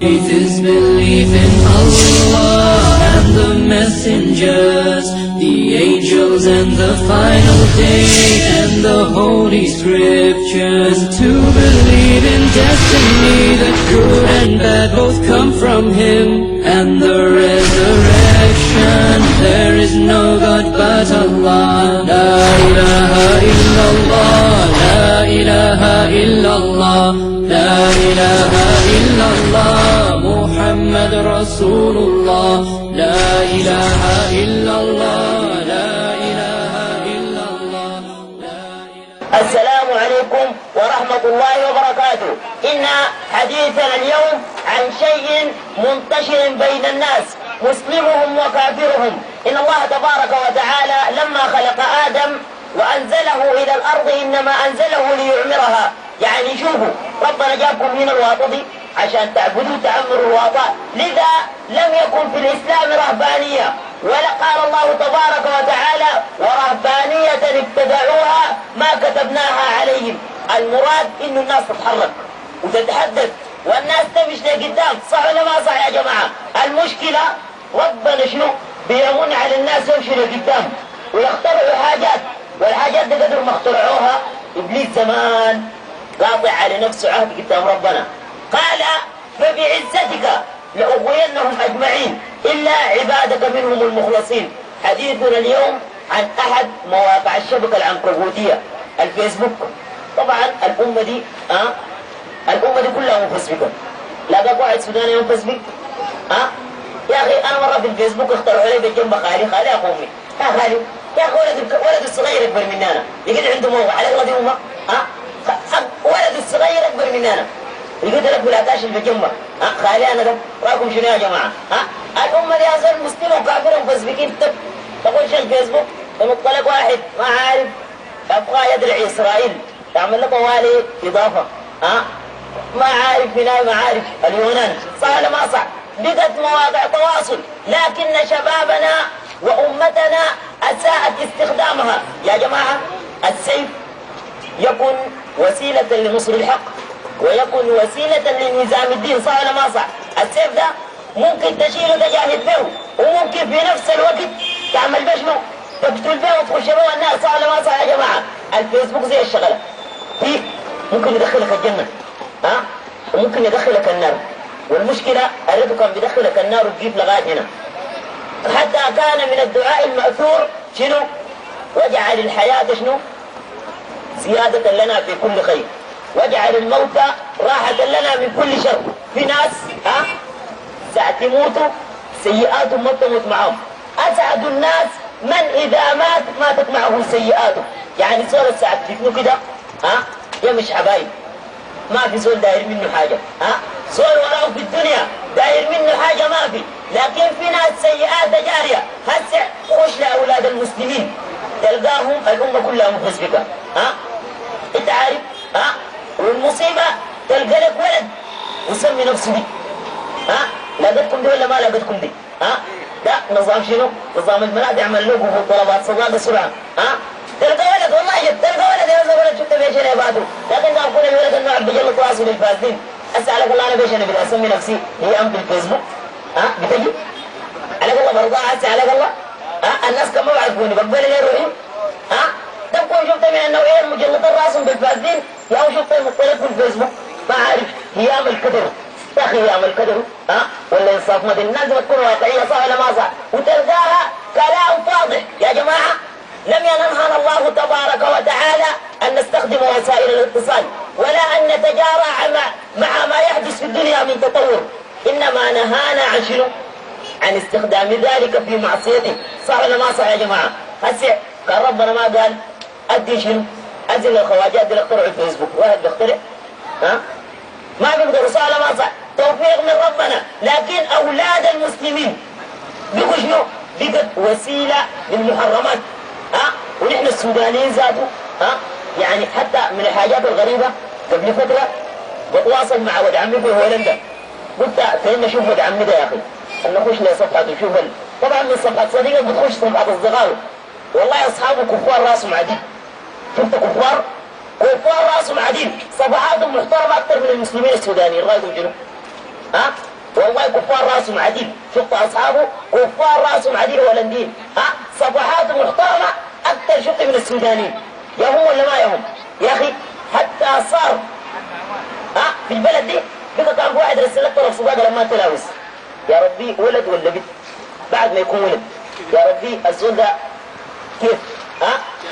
Faith is belief in Allah and the messengers, the angels and the final day and the holy scriptures. To believe in destiny, that good and bad both come from Him, and the resurrection. There is no God but Allah. La ilaha illallah, la ilaha illallah, la ilaha illallah. محمد رسول الله. لا إله إلا الله، لا إله إلا الله، لا إله. السلام عليكم ورحمة الله وبركاته. إن حديثنا اليوم عن شيء منتشر بين الناس، مسلمهم وكافرهم. إن الله تبارك وتعالى لما خلق آدم وأنزله إلى الأرض إنما أنزله ليعمرها. يعني شوفوا، ربنا جابكم من الواطة دي عشان تعبدوا تعمروا الواطة، لذا لم يكن في الإسلام رهبانية، ولا قال الله تبارك وتعالى ورهبانية ابتدعوها ما كتبناها عليهم. المراد إنه الناس تتحرك وتتحدث والناس تمشي لقدام. صح ولا ما صح يا جماعة؟ المشكلة ربنا شنو بيمن على الناس يمشي لقدام ويخترعوا حاجات، والحاجات دي قدر ما اخترعوها إبليس زمان قاطع على نفسه عهد قدام ربنا، قال فبعزتك لأغوينهم أجمعين إلا عبادك منهم المخلصين. حديثنا اليوم عن أحد مواقع الشبكة العنكبوتية، الفيسبوك. طبعا الأمة دي كلها منفسبكة. لا بقى واحد سوداني منفسبك. يا أخي أنا مرة في الفيسبوك اخترعوا لي بجنب خالي أخومي. يا خالي يا أخي ولد الصغير أكبر مننا، يقعد عنده موقع على الغدي أمه. ولد الصغير أكبر مننا يقول لك بلا تاشل بجنبه. خالي انا ده رايكم شنو يا جماعه؟ الامه دي اصلا مسلمه وكافره ومفسبكين. تخش الفيسبوك تنط لك واحد ما عارف ابغى يدرع اسرائيل تعمل لك موالي اضافه. ما عارف هنا ما عارف اليونان. صح ولا ما صح؟ بقت مواقع تواصل، لكن شبابنا وامتنا اساءت استخدامها. يا جماعه السيف يكون وسيله لنصر الحق ويكون وسيلة لنظام الدين. صح ولا ما صح؟ السيف ده ممكن تشيله تجاهد به، وممكن في نفس الوقت تعمل به شنو؟ تقتل به وتخش به الناس. صح ولا ما صح يا جماعة؟ الفيسبوك زي الشغلة، في ممكن يدخلك الجنة وممكن يدخلك النار، والمشكلة الرجل كان بيدخلك النار وتجيب لغاية هنا. حتى كان من الدعاء المأثور شنو؟ واجعل الحياة شنو؟ زيادة لنا في كل خير، واجعل الموت راحة لنا من كل شر. في ناس ساعة يموتوا سيئاتهم ما تموت معهم. أسعد الناس من إذا مات ماتت معه سيئاته. يعني زول ساعة تفنوا كده يا مش حبايب، ما في زول داير منه حاجة. زول وراه في الدنيا داير منه حاجة ما في، لكن في ناس سيئات جارية. هسه خش لأولاد المسلمين تلقاهم الأمة كلها مفسبكة. انت عارف والمصيبة تلقى لك ولد وسمي نفسه دي. لقيتكم دي ولا ما لقيتكم دي؟ ده نظام شنو؟ نظام المناد يعمل له طلبات صداقة بسرعة. تلقى ولد والله جد، تلقى ولد يا ولد شفت بيش انا بعده، لكن ده اكون الولد النوع بجلط راسه للفاسدين. اسالك الله انا بيش انا بدي اسمي نفسي هي ام في الفيسبوك. بتجي عليك الله برضاها هسه عليك الله. الناس كم ما بعرفوني بقبل لي روحي. تبقوا شفت من النوعية المجلطين راسهم بالفاسدين، يا شفت المختلف في الفيسبوك ما عارف هيام الكدر. يا اخي هيام الكدر ولا انصاف مدن. الناس بتكون واقعية. صح ولا ما صح؟ وتلقاها كلام واضح. يا جماعة لم ينهنا الله تبارك وتعالى أن نستخدم وسائل الاتصال ولا أن نتجارى مع ما يحدث في الدنيا من تطور، إنما نهانا عن شنو؟ عن استخدام ذلك في معصيته. صح ولا ما صح يا جماعة؟ هسه كان ربنا ما قال أدي شنو؟ أدي للخواجات دي اخترعوا الفيسبوك، واحد بيخترع ما بيقدروا. صح ولا ما صح؟ توفيق من ربنا. لكن أولاد المسلمين بيقوا شنو؟ بقت وسيلة للمحرمات. ونحن السودانيين ذاته يعني حتى من الحاجات الغريبة قبل فترة بتواصل مع ولد عمي في هولندا، قلت فين نشوف ولد عمي ده يا أخي، نخش لصفحته نشوف طبعا من صفحة صديقة بتخش صفحة أصدقائه، والله أصحابه كفار راسهم عديد. شفت كفار راسهم عديد، صفحاتهم محترمة أكثر من المسلمين السودانيين. رأيكم شنو؟ كفار راسهم عديل. شفت أصحابه كفار راسهم عديل هولنديين، صفحات محترمة أكثر شفت من السودانيين. يا هم ولا ما يا هم يا أخي؟ حتى صار في البلد دي بقى كان في واحد رسل لك طرف صباغه لما تلاوس. يا ربي ولد ولا بنت بعد ما يكون ولد؟ يا ربي الزول ده كيف؟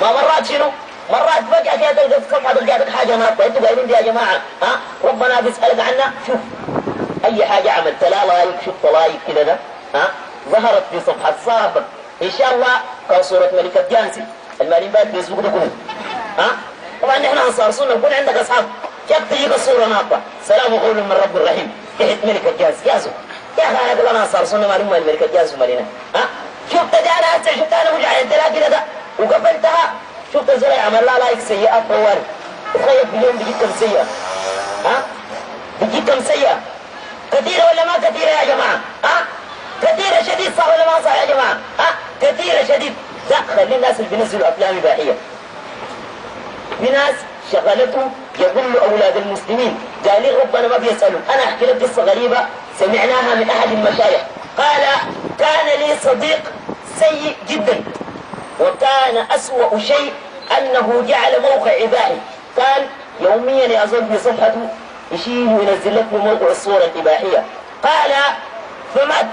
ما مرات شنو؟ مرات فجأة كده تلقى في صفحة تلقى لك حاجة ناقصة. انتوا قايلين دي يا جماعة ربنا بيسألك عنها. شوف أي حاجة عملت لا لايك، شفت لايك كده ده ظهرت في صفحة صاحبك إن شاء الله كان صورة ملكة جانسي المالين بقى فيسبوك ده كله. طبعا نحن أنصار سنة يكون عندك أصحاب كيف تجيك الصورة ناقصة سلام قول من رب الرحيم تحت ملكة جانسي يا زول. يا أخي أنا أقول أنا أنصار سنة مالين ملكة جانسي ومالينا شفت دي أنا هسه شفت أنا وجع انت كده ده وقفلتها. شفت الزرع عمل لا لايك سيئات طوال. تخيل باليوم بيجيك كم سيئة؟ بيجيك كم سيئة؟ كثيرة ولا ما كثيرة يا جماعة؟ كثيرة شديد صح ولا ما صح يا جماعة؟ كثيرة شديد. لا خلي الناس اللي بينزلوا أفلام إباحية. في ناس شغلتهم يضل أولاد المسلمين قال ربنا ما بيسألوا. أنا أحكي لك قصة غريبة سمعناها من أحد المشايخ قال كان لي صديق سيء جدا وكان أسوأ شيء أنه جعل موقع إباحي. كان يوميا يظل في صفحته يشيل وينزل لك موقع الصورة الإباحية. قال فمات.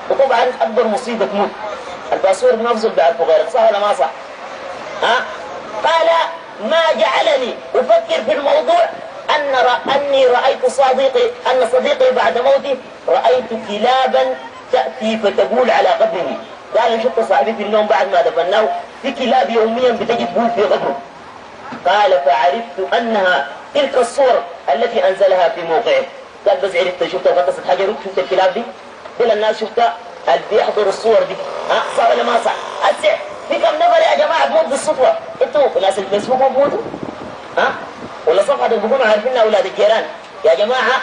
وطبعا أكبر مصيبة تموت الباسورد مفصول بعد غيرك صح ولا ما صح؟ قال ما جعلني أفكر في الموضوع أني رأيت صديقي بعد موته رأيت كلابا تأتي فتبول على قبره. قال شفت صاحبي في النوم بعد ما دفناه في كلاب يوميا بتجي تبول في قبره. قال فعرفت أنها تلك الصور التي أنزلها في موقعه. قال بس عرفت شفتها غطست حجر شفت الكلاب دي كل الناس شفتها اللي بيحضروا الصور دي صح ولا ما صح؟ أسع في كم نفر يا جماعة بموت بالصدفة؟ انتوا ناس الفيسبوك ما بموتوا؟ ولا صفحة اللي بيكونوا عارفينها أولاد الجيران يا جماعة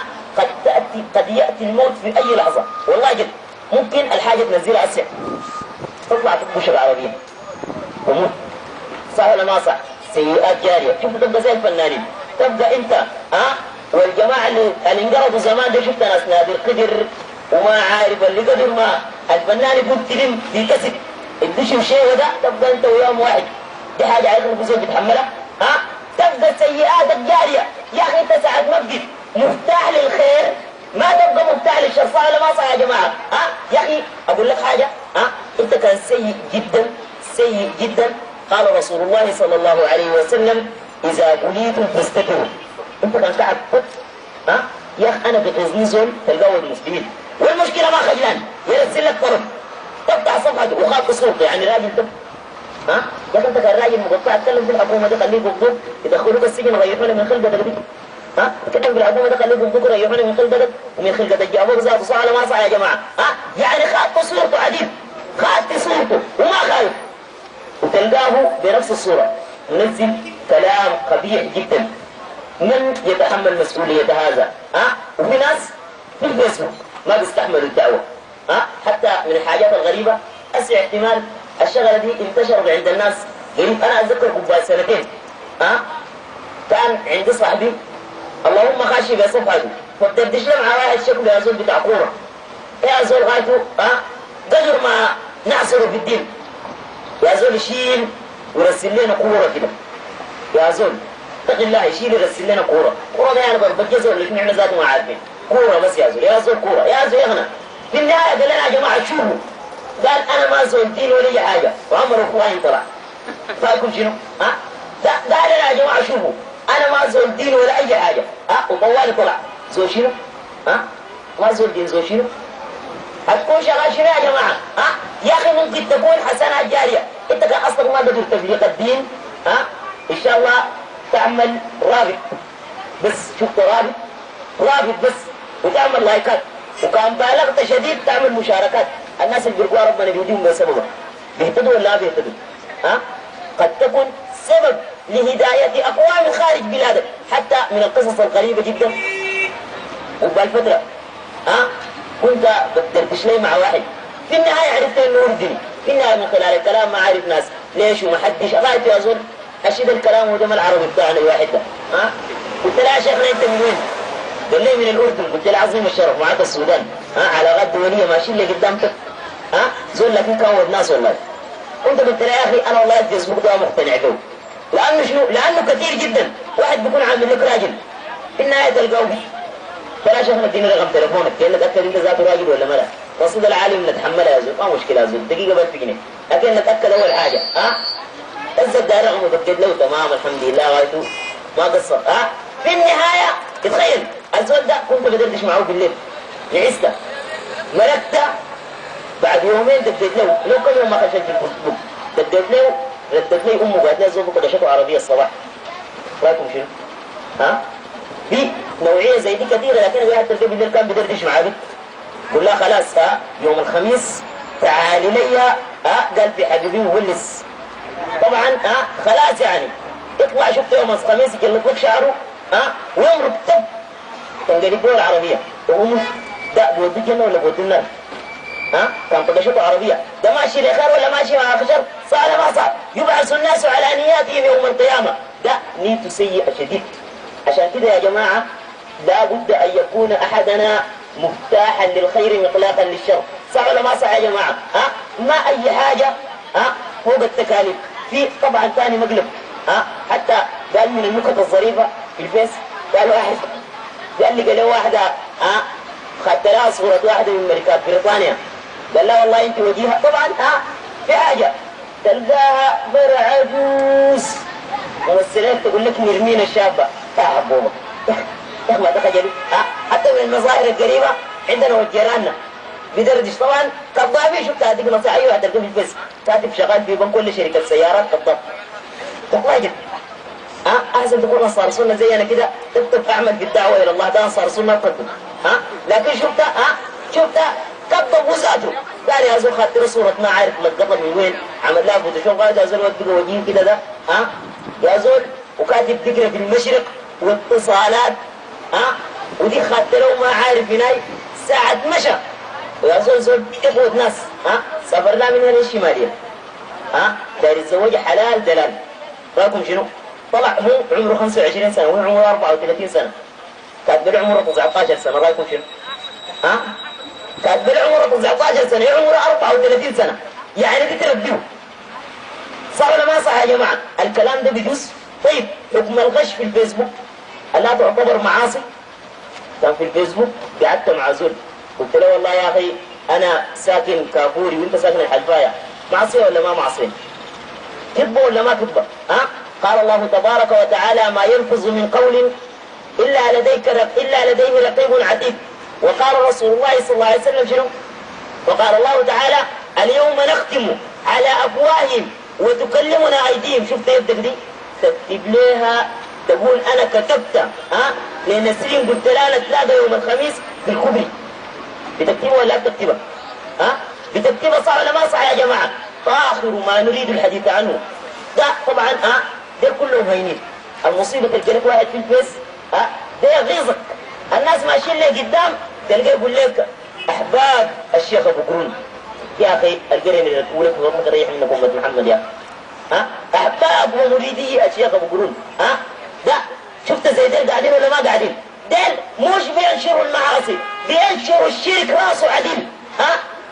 قد يأتي الموت في أي لحظة والله جد. ممكن الحاجة تنزلها أسع تطلع في البشرة العربية وموت صح ولا ما صح؟ سيئات جارية. شوف تبقى زي الفنانين تبقى انت والجماعة اللي انقرضوا زمان ده شفت ناس نادر قدر وما عارف اللي قدر ما الفنان يقول تلم في كسب الدشم شيء ده تبقى انت ويوم واحد. دي حاجة عايز الفيزيون بتحملها تبقى السيئات الجارية. يا أخي انت ساعة ما بقيت مفتاح للخير ما تبقى مفتاح للشر صح ولا ما صح يا جماعة؟ يا أخي أقول لك حاجة انت كان سيء جدا سيء جدا. قال رسول الله صلى الله عليه وسلم إذا بليتم فاستتروا. انت كان قاعد يا أخي أنا بإذن زول تلقوا المسلمين والمشكلة ما خجلان يرسل لك طرف تفتح صفحته وخاف صورته يعني راجل ده يا أخي أنت كان راجل مقطع تكلم في الحكومة دي خليه بكتب يدخلوك السجن ويغيروا من خلقتك دي تكلم في الحكومة ده خليه بكتب يغيروا من خلقتك ومن خلقتك جابوك ذاته صح ولا ما صح يا جماعة؟ يعني خاف صورته عديد خاف صورته وما خالف وتلقاه بنفس الصورة منزل كلام قبيح جدا. من يتحمل مسؤولية هذا؟ وفي ناس في الفيسبوك ما بيستحملوا الدعوة. حتى من الحاجات الغريبة أسع احتمال الشغلة دي انتشرت عند الناس قريب. أنا أتذكر قبل سنتين كان عندي صاحبي اللهم خاشي بصفحته فبدردش له مع واحد شكله يا زول بتاع كورة يا زول غايته قدر ما نعصره في الدين يا زول يشيل ويرسل لنا كورة كده يا زول اتق الله يشيل يرسل لنا كورة ده يعني ضربة جزء اللي احنا ذاته ما عارفين كورة بس يا زول يا زول كورة يا زول يغنى. في النهاية قال لنا يا جماعة شوفوا قال أنا ما زول دين ولا أي حاجة وعمر أخواني طلع فاكم شنو؟ قال لنا يا جماعة شوفوا أنا ما زول دين ولا أي حاجة وطوالي طلع زول شنو؟ ما زول دين زول شنو؟ هتكون شغال شنو يا جماعة؟ يا أخي ممكن تكون حسنات جارية. أنت كان أصلا ما قدر تفريق الدين إن شاء الله تعمل رابط بس شفت رابط بس وتعمل لايكات وكان بالغت شديد تعمل مشاركات. الناس اللي بيرجوا ربنا بيهديهم بسببه بيهتدوا ولا بيهتدوا؟ قد تكون سبب لهداية أقوام خارج بلادك حتى من القصص الغريبة جدا. وبالفترة كنت بدردش لي مع واحد في النهاية عرفت انه يردني في النهاية من خلال الكلام ما عارف ناس ليش ومحدش غايته يا زول أشيد الكلام وده العربي بتاعنا الواحد ده قلت له يا شيخنا انت من وين؟ قال لي من الاردن، قلت له عظيم الشرف، معك السودان، علاقات دوليه ماشيين لي قدامك، زول لك كون ناس والله. كنت قلت له يا اخي انا والله الفيسبوك ده مقتنع به، لانه شنو؟ لانه كثير جدا واحد بيكون عامل لك راجل في النهايه تلقاه فلا شيخنا اديني رقم تليفونك، كان نتاكد انت ذاته راجل ولا ملا، رصيد العالم نتحملها يا زول، ما مشكله يا زول، دقيقه بس جنيه، لكن نتاكد اول حاجه الزد ده رقم وتاكد له تمام الحمد لله غايته ما قصر. في النهايه تتخيل الزول ده كنت بدردش معه بالليل، نعسته ملكته، بعد يومين دقيت له، لو كم يوم ما خشيت في الفيسبوك دقيت له، ردت لي امه قالت لي الزول بكره شكوى عربيه الصباح، رايكم شنو؟ في نوعيه زي دي كثيره، لكن الواحد تلقى بالليل كان بدردش معاه بنت، قول لها خلاص يوم الخميس تعالي لي، قال في حبيبي وولس، طبعا خلاص يعني اطلع شفت يوم الخميس يجلط لك شعره ويمرق تب تنقلب دول عربيه، تقوم ده بودي جنه ولا بودي النار؟ كان طقشته عربيه، ده ماشي لخير ولا ماشي مع خشر؟ صار ما صار؟ يبعث الناس على نياتهم يوم القيامه، ده نيته سيئه شديد. عشان كده يا جماعه لا بد ان يكون احدنا مفتاحا للخير مطلاقا للشر، صح ولا ما صح يا جماعه؟ ما اي حاجه فوق التكاليف. في طبعا ثاني مقلب حتى قال من النكت الظريفه في الفيس، قال واحد قال لي قال له واحده خدت لها صوره واحده من ملكات بريطانيا، قال لها والله انت وجيهه، طبعا في حاجه تلقاها برع عجوز ممثلات تقول لك نرمين الشابه حبوبه يا ما تخجلوا. حتى من المظاهر القريبه عندنا وجيراننا بدردش، طبعا كضابي شفت هذيك نصيحه ايوه تلقى في الفيس كاتب شغال في بنك كل شركه سيارات كضاب تقواجد. احسن تكون انصار سنه زي انا كده تكتب اعمل في الدعوه الى الله، ده انصار سنه تكتب لكن شفتها كذب وزاته، قال يا زول خدت صوره ما عارف لقطها من وين، عمل لها فوتوشوب، قال يا زول ودق وجهي كده ده يا زول، وكاتب فكره في المشرق واتصالات ودي خدت له ما عارف هناي ساعه مشى، ويا زول تقود ناس سافرنا من هنا الشماليه داير يتزوج حلال دلال، رايكم شنو؟ طلع هو عمره 25 سنه وهو عمره 34 سنه، كاتب له عمره 19 سنه، رايكم شنو؟ كاتب له عمره 19 سنه عمره 34 سنه، يعني بتربيه، صح ولا ما صح يا جماعه؟ الكلام ده بيجوز؟ طيب حكم الغش في الفيسبوك الا تعتبر معاصي؟ كان في الفيسبوك قعدت مع زول قلت له والله يا اخي انا ساكن كافوري وانت ساكن الحلفايه، معصيه ولا ما معصيه؟ كذبه ولا ما كذبه؟ قال الله تبارك وتعالى ما يلفظ من قول الا لديه رقيب عتيد، وقال رسول الله صلى الله عليه وسلم شنو؟ وقال الله تعالى اليوم نختم على افواههم وتكلمنا ايديهم، شفت يدك دي؟ تكتب لها تقول انا كتبت لنسرين قلت لها نتلاقى يوم الخميس في الكوبري، بتكتبها ولا بتكتبها؟ بتكتبها صح ولا ما صح يا جماعه؟ فاخر ما نريد الحديث عنه ده طبعا ده كلهم هينين، المصيبه تلقى لك واحد في الفيس ده يغيظك، الناس ماشيين لي قدام تلقاه يقول لك احباب الشيخ ابو قرون، يا اخي القريه اللي تقول لك والله تريح منك امه محمد يا احباب ومريدي الشيخ ابو قرون ده شفت زي ديل قاعدين ولا ما قاعدين؟ ديل مش بينشروا المعاصي، بينشروا الشرك راسه عديل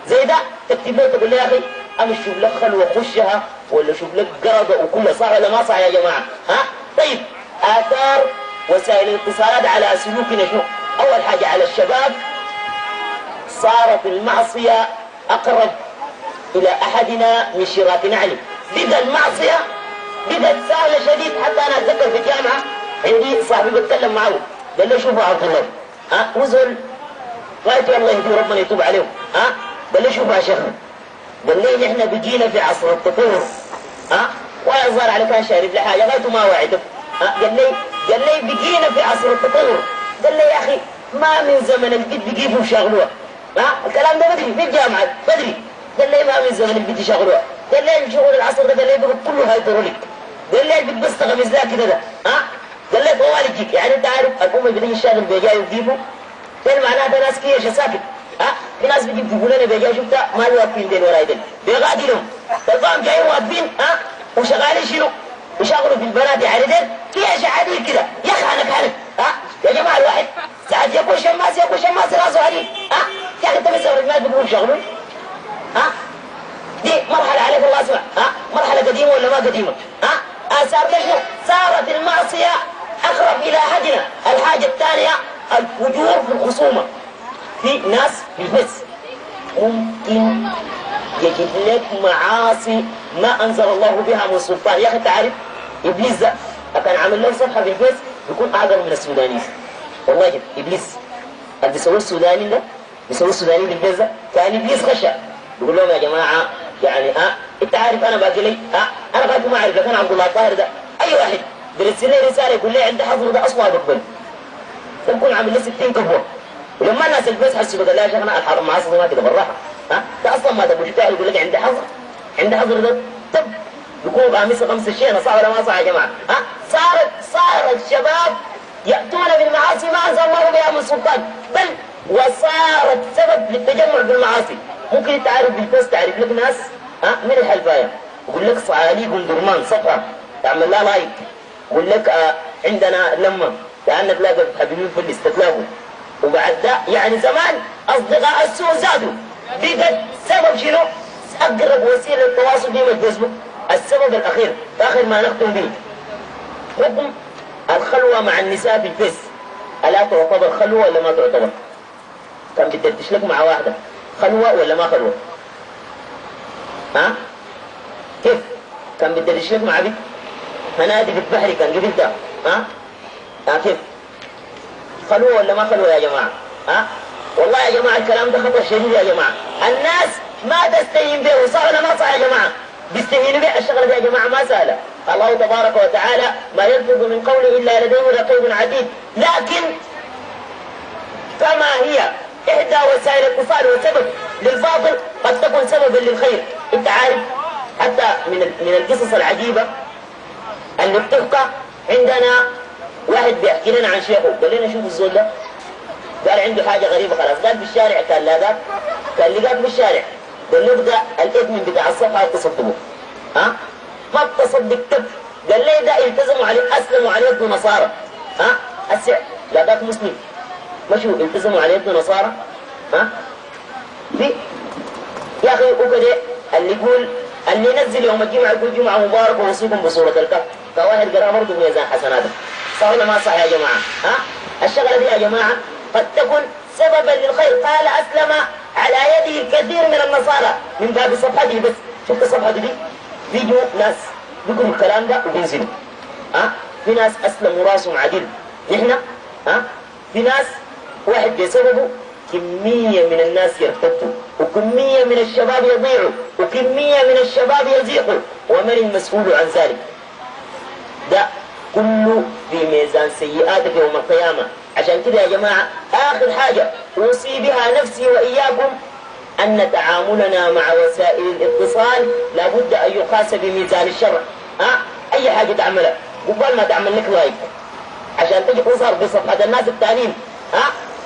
زي ده تكتب له تقول له يا اخي انا اشوف لك خلوه خشها ولا اشوف لك قرضه وكلها، صح ولا ما صح يا جماعه؟ طيب اثار وسائل الاتصالات على سلوكنا شنو؟ اول حاجه على الشباب صارت المعصيه اقرب الى احدنا من شراك نعله، بقى المعصيه بقت سهله شديد، حتى انا اتذكر في الجامعه عندي صاحبي بتكلم معه قال لي شوفوا عبد الله وزول غايته الله يهديه ربنا يتوب عليهم قال لي شوفوا يا شيخنا، قال لي نحن بقينا في عصر التطور ولا الظاهر على كان شارب لحاجه غايته ما وعده قال لي بقينا في عصر التطور، قال لي يا اخي ما من زمن البيت بيجيبوا يشغلوها الكلام ده بدري في الجامعه بدري، قال لي ما من زمن البيت يشغلوها، قال لي الشغل العصر ده قال لي بقى كله هيدروليك، قال لي البيت بس تغمز لها كده ده قال لي طوال يجيك، يعني انت عارف الامه بتيجي الشاغل بيجي يجيبه ده معناته ناس كيش ساكت في ناس بيجي يجيبوا لنا بيجي شفتها ما واقفين دين ولا يدين بيغادرهم تلقاهم جايين واقفين وشغالين شنو؟ يشغلوا في البنات يعني دين كيش عادي كده يخانك يا جماعه الواحد ساعات يكون شماس راسه عليه. يا اخي انت مستغرب ما بيقولوا شغله. دي مرحله عليك الله اسمع. مرحله قديمه ولا ما قديمه؟ اثار ليش صارت المعصيه اقرب الى احدنا. الحاجه الثانيه الفجور في الخصومه. في ناس في البس ممكن يجيب لك معاصي ما انزل الله بها من سلطان. يا اخي انت عارف ابليس ده كان عامل له صفحه في الفيس يكون اعظم من السودانيين. والله جد ابليس اللي بيسوي السودانيين ده بيسوي السودانيين في الفيس ده كان ابليس خشع يقول لهم يا جماعه يعني انت عارف انا باقي لي انا باقي ما اعرف لك انا عبد الله الطاهر ده اي واحد بيرسل لي رساله يقول لي عندي حظر ده اصلا بقبل تكون عامل لي 60 كبوه. ولما الناس البس حسوا قال لا يا شيخنا الحرام معاصي ما كده بالراحه. ده اصلا ما تبغى تفتح يقول لك عندي حظر ده طب يكون قاميص 5 شيء صح ولا ما صح يا جماعه؟ صار الشباب ياتون بالمعاصي ما انزل الله بها من سلطان بل وصارت سبب للتجمع بالمعاصي. ممكن انت عارف بالبوست تعرف لك ناس من الحلفايه يقول لك صعالي قندرمان صفحه تعمل لها لايك يقول لك عندنا لما لان تلاقي حبيبين في الاستتلاقوا وبعد ده يعني زمان اصدقاء السوء زادوا بقت سبب شنو؟ اقرب وسيله للتواصل بهم الفيسبوك. السبب الاخير اخر ما نختم به حكم الخلوه مع النساء في الفيس. الا تعتبر خلوه ولا ما تعتبر؟ كان بتدردش لك مع واحده خلوه ولا ما خلوه؟ كيف؟ كان بتدردش لك مع بنت هنادي في البحر كان قبل ده كيف؟ خلوه ولا ما خلوه يا جماعه؟ والله يا جماعه الكلام ده خطر شديد يا جماعه. الناس ما تستهين به صح ولا ما صح يا جماعه؟ بيستهينوا به الشغله دي يا جماعه ما سهله. الله تبارك وتعالى ما يلفظ من قول الا لديه رقيب عتيد. لكن كما هي احدى وسائل الاتصال وسبب للباطل قد تكون سببا للخير. انت عارف حتى من القصص العجيبه اللي بتبقى عندنا واحد بيحكي لنا عن شيخه قال لنا شوف الزول ده قال عنده حاجه غريبه خلاص قال في الشارع كان لاقاك كان لقاك في الشارع قال له ابدا الادمن بتاع الصفحه تصدقه ما بتصدق تب قال لي ده التزموا عليه اسلموا عليه ابن نصارى هسه لاقاك مسلم مشوا التزموا عليه ابن نصارى في يا اخي وكده اللي يقول اللي ينزل يوم الجمعه يقول جمعه مبارك ووصيكم بصوره الكهف فواحد قرا برضه ميزان حسناته صح ولا ما صح يا جماعه؟ الشغله دي يا جماعه قد تكون سببا للخير. قال اسلم على يده الكثير من النصارى من باب صفحته بس شفت صفحته دي بيجوا ناس بيقولوا الكلام ده وبينزلوا في ناس اسلموا راسهم عدل نحن في ناس واحد بسببه كمية من الناس يرتدوا وكمية من الشباب يضيعوا وكمية من الشباب يزيحوا ومن المسؤول عن ذلك؟ ده كله في ميزان سيئاتك يوم القيامة. عشان كده يا جماعة آخر حاجة أوصي بها نفسي وإياكم أن تعاملنا مع وسائل الاتصال لابد أن يقاس بميزان الشرع. أي حاجة تعملها قبل ما تعمل لك لايك عشان تجي تظهر بصفحة الناس التانيين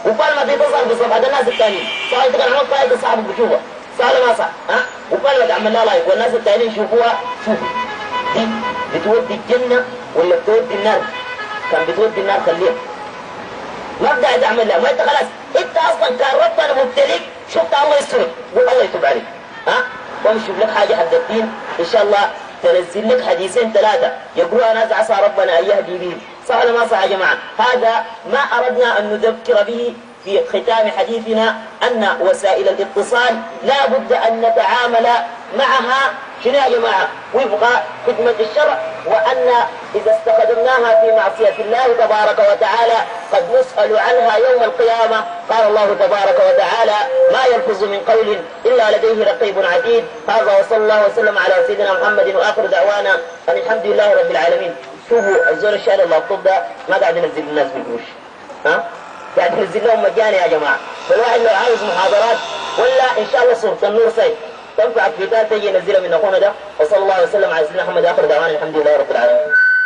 وقبل ما تيجي تظهر بصفحة الناس التانيين صح انت كان عملت لايك لصاحبك بتشوفها صح ولا ما صح؟ وقبل ما تعمل لها لايك والناس التانيين يشوفوها شوفوا دي بتودي الجنة ولا بتودي النار؟ كان بتودي النار خليها ما بدأ تعمل لها ما انت خلاص انت اصلا كان ربنا مبتليك شفت الله يسترك قول الله يتوب عليك وامشي لك حاجة حد الدين ان شاء الله تنزل لك حديثين 3 يقولوا ناس عسى ربنا ان يهدي به صح ولا ما صح يا جماعه؟ هذا ما اردنا ان نذكر به في ختام حديثنا ان وسائل الاتصال لا بد ان نتعامل معها شنو يا جماعه؟ وفق خدمه الشرع وان اذا استخدمناها في معصيه الله تبارك وتعالى قد نسال عنها يوم القيامه. قال الله تبارك وتعالى ما يلفظ من قول الا لديه رقيب عتيد. هذا وصلى الله وسلم على سيدنا محمد واخر دعوانا ان الحمد لله رب العالمين. شوفوا الزول الشارع اللابتوب ده ما قاعد ينزل الناس بالقروش قاعد ينزل لهم مجاني يا جماعه. فالواحد لو عاوز محاضرات ولا ان شاء الله صورة النور سيد تنفع الكتاب تجي ينزلها من اخونا ده. وصلى الله وسلم على سيدنا محمد اخر دعوانا الحمد لله رب العالمين.